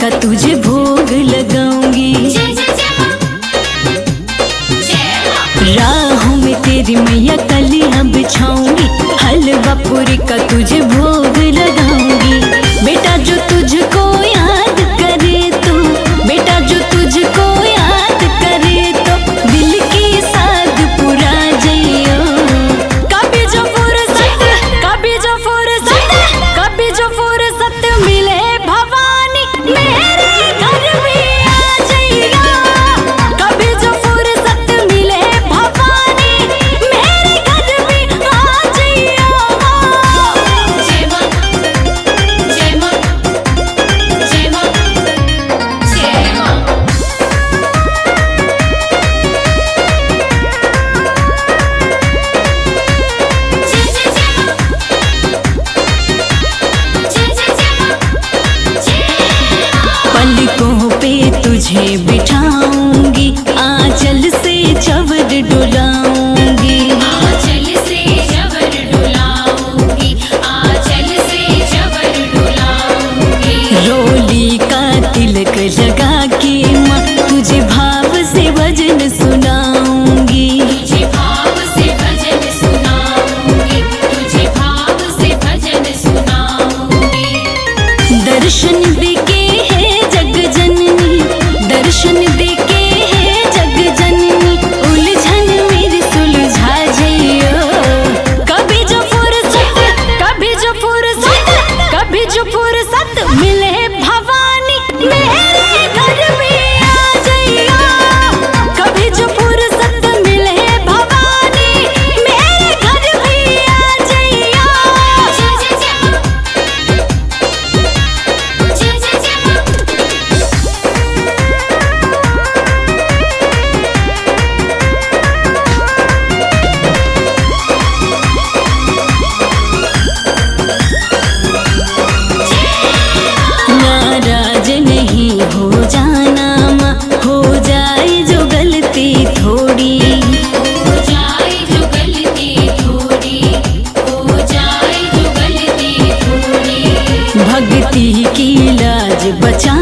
का तुझे भोग लगाऊंगी। राहों में तेरी मैया कलियां बिछाऊंगी, हलवा पूरी का तुझे भोग लगाऊंगी। बेटा जो तुझको याद करे तो, बेटा जो तुझको याद करे तो दिल की साध पुरा जइयो। कभी जो फुर्सत, कभी जो फुर्सत, कभी जो फुर्सत मिले भवानी मेरे घर भी आ जइयो। कभी जो फुर्सत मिले भवानी मेरे घर भी आ जइयो। जय मां, जय मां, जय मां, जय मां। पलकों पे तुझे बिठाऊंगी, आंचल से चवर डुलाऊंगी। आंचल से चवर डुलाऊंगी, आंचल से चवर डुलाऊंगी। रोली का तिलक लगा के माँ तुझे भाव से भजन सुनाऊंगी। तुझे भाव से भजन सुनाऊंगी, तुझे भाव से भजन सुनाऊंगी। दर्शन देके है जग जननी, दर्शन देके है जग जननी, उलझन मेरी सुलझा जइयो। कभी जो फुर्सत, कभी जो फुर्सत, कभी जो फुर्सत मिले भवानी मेरे घर भी आ जइयो। कभी जो फुर्सत मिले भवानी मेरे घर भी आ जइयो। जय जय जय मां, जय जय जय मां। नाराज नहीं हो जाना माँ, हो जाए जो गलती थोड़ी। हो जाए जो गलती थोड़ी, हो जाए जो गलती थोड़ी। भक्ति की लाज बचा